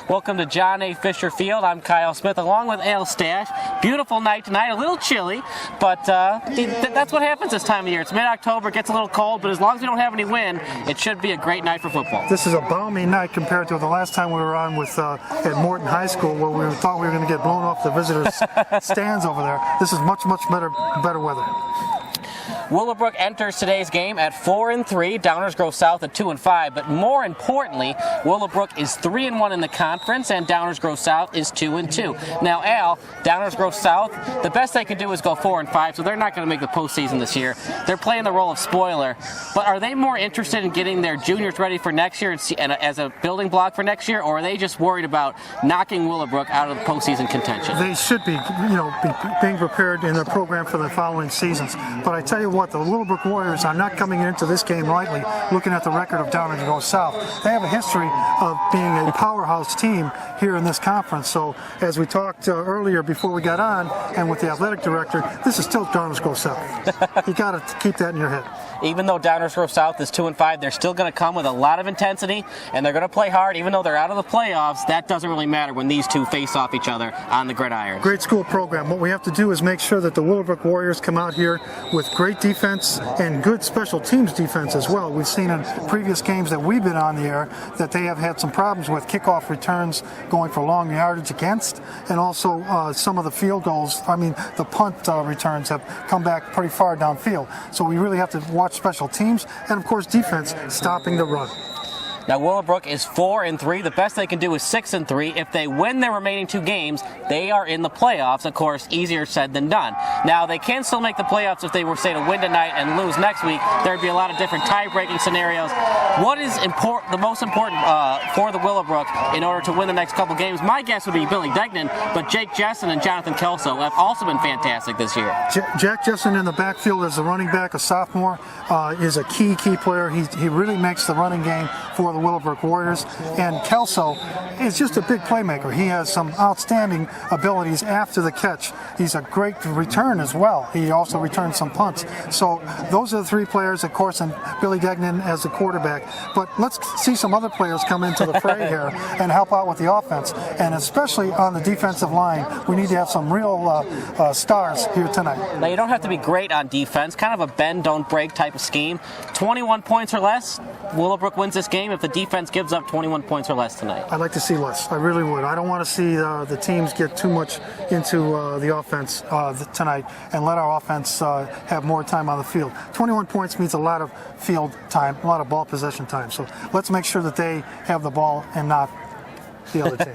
Welcome to John A. Fisher Field. I'm Kyle Smith along with Al Stasch. Beautiful night tonight, a little chilly, but that's what happens this time of year. It's mid-October, it gets a little cold, but as long as we don't have any wind, it should be a great night for football. This is a balmy night compared to the last time we were on with at Morton High School, where we thought we were going to get blown off the visitors' stands over there. This is much better weather. Willowbrook enters today's game at 4-3. Downers Grove South at 2-5. But more importantly, Willowbrook is 3-1 in the conference, and Downers Grove South is 2-2. Now, Al, Downers Grove South, the best they can do is go 4-5, so they're not going to make the postseason this year. They're playing the role of spoiler. But are they more interested in getting their juniors ready for next year and as a building block for next year, or are they just worried about knocking Willowbrook out of the postseason contention? They should be, being prepared in their program for the following seasons. But I tell you what, the Willowbrook Warriors are not coming into this game lightly, looking at the record of Downers Grove South. They have a history of being a powerhouse team here in this conference. So as we talked earlier before we got on, and with the athletic director, this is still Downers Grove South. You got to keep that in your head. Even though Downers Grove South is 2-5, they're still going to come with a lot of intensity, and they're going to play hard. Even though they're out of the playoffs, that doesn't really matter when these two face off each other on the gridiron. Great school program. What we have to do is make sure that the Willowbrook Warriors come out here with great defense and good special teams defense as well. We've seen in previous games that we've been on the air that they have had some problems with kickoff returns going for long yardage against, and also some of the field goals, the punt returns have come back pretty far downfield. So we really have to watch special teams and, of course, defense stopping the run. Now, Willowbrook is 4-3. The best they can do is 6-3. If they win their remaining two games, they are in the playoffs. Of course, easier said than done. Now, they can still make the playoffs if they were, say, to win tonight and lose next week. There'd be a lot of different tie-breaking scenarios. What is the most important for the Willowbrook in order to win the next couple games? My guess would be Billy Degnan, but Jake Jessen and Jonathan Kelso have also been fantastic this year. Jack Jessen in the backfield as a running back, a sophomore, is a key player. He really makes the running game for the Willowbrook Warriors, and Kelso is just a big playmaker. He has some outstanding abilities after the catch. He's a great return as well. He also returns some punts. So those are the three players, of course, and Billy Degnan as the quarterback. But let's see some other players come into the fray here and help out with the offense, and especially on the defensive line, we need to have some real stars here tonight. Now, you don't have to be great on defense, kind of a bend, don't break type of scheme. 21 points or less, Willowbrook wins this game if the defense gives up 21 points or less tonight. I'd like to see less. I really would. I don't want to see the teams get too much into the offense tonight and let our offense have more time on the field. 21 points means a lot of field time, a lot of ball possession time. So let's make sure that they have the ball and not the other team.